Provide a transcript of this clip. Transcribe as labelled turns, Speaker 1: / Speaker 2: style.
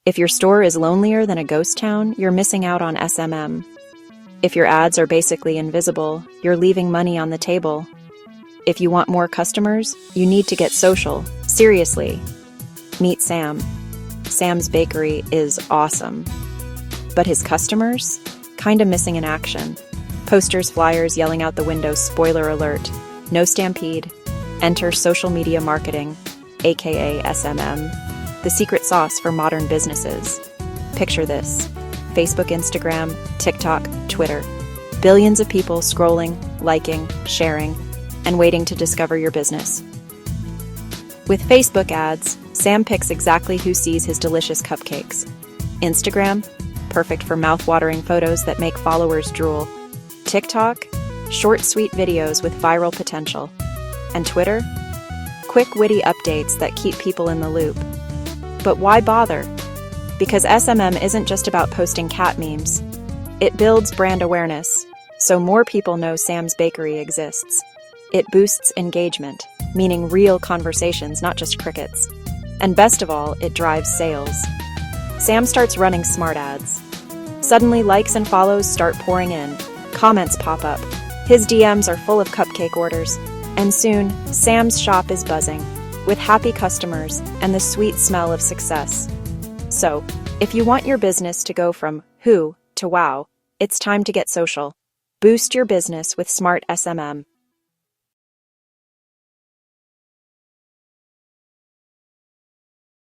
Speaker 1: If your store is lonelier than a ghost town, you're missing out on SMM. If your ads are basically invisible, you're leaving money on the table. If you want more customers, you need to get social. Seriously. Meet Sam. Sam's bakery is awesome. But his customers? Kinda missing in action. Posters, flyers, yelling out the window, spoiler alert. No stampede. Enter social media marketing, aka SMM, the secret sauce for modern businesses. Picture this: Facebook, Instagram, TikTok, Twitter. Billions of people scrolling, liking, sharing, and waiting to discover your business. With Facebook ads, Sam picks exactly who sees his delicious cupcakes. Instagram, perfect for mouth-watering photos that make followers drool. TikTok, short, sweet videos with viral potential. And Twitter, quick, witty updates that keep people in the loop. But why bother? Because SMM isn't just about posting cat memes. It builds brand awareness, so more people know Sam's Bakery exists. It boosts engagement, meaning real conversations, not just crickets. And best of all, it drives sales. Sam starts running smart ads. Suddenly, likes and follows start pouring in. Comments pop up. His DMs are full of cupcake orders. And soon, Sam's shop is buzzing, with happy customers and the sweet smell of success. So, if you want your business to go from who to wow, it's time to get social. Boost your business with smart SMM.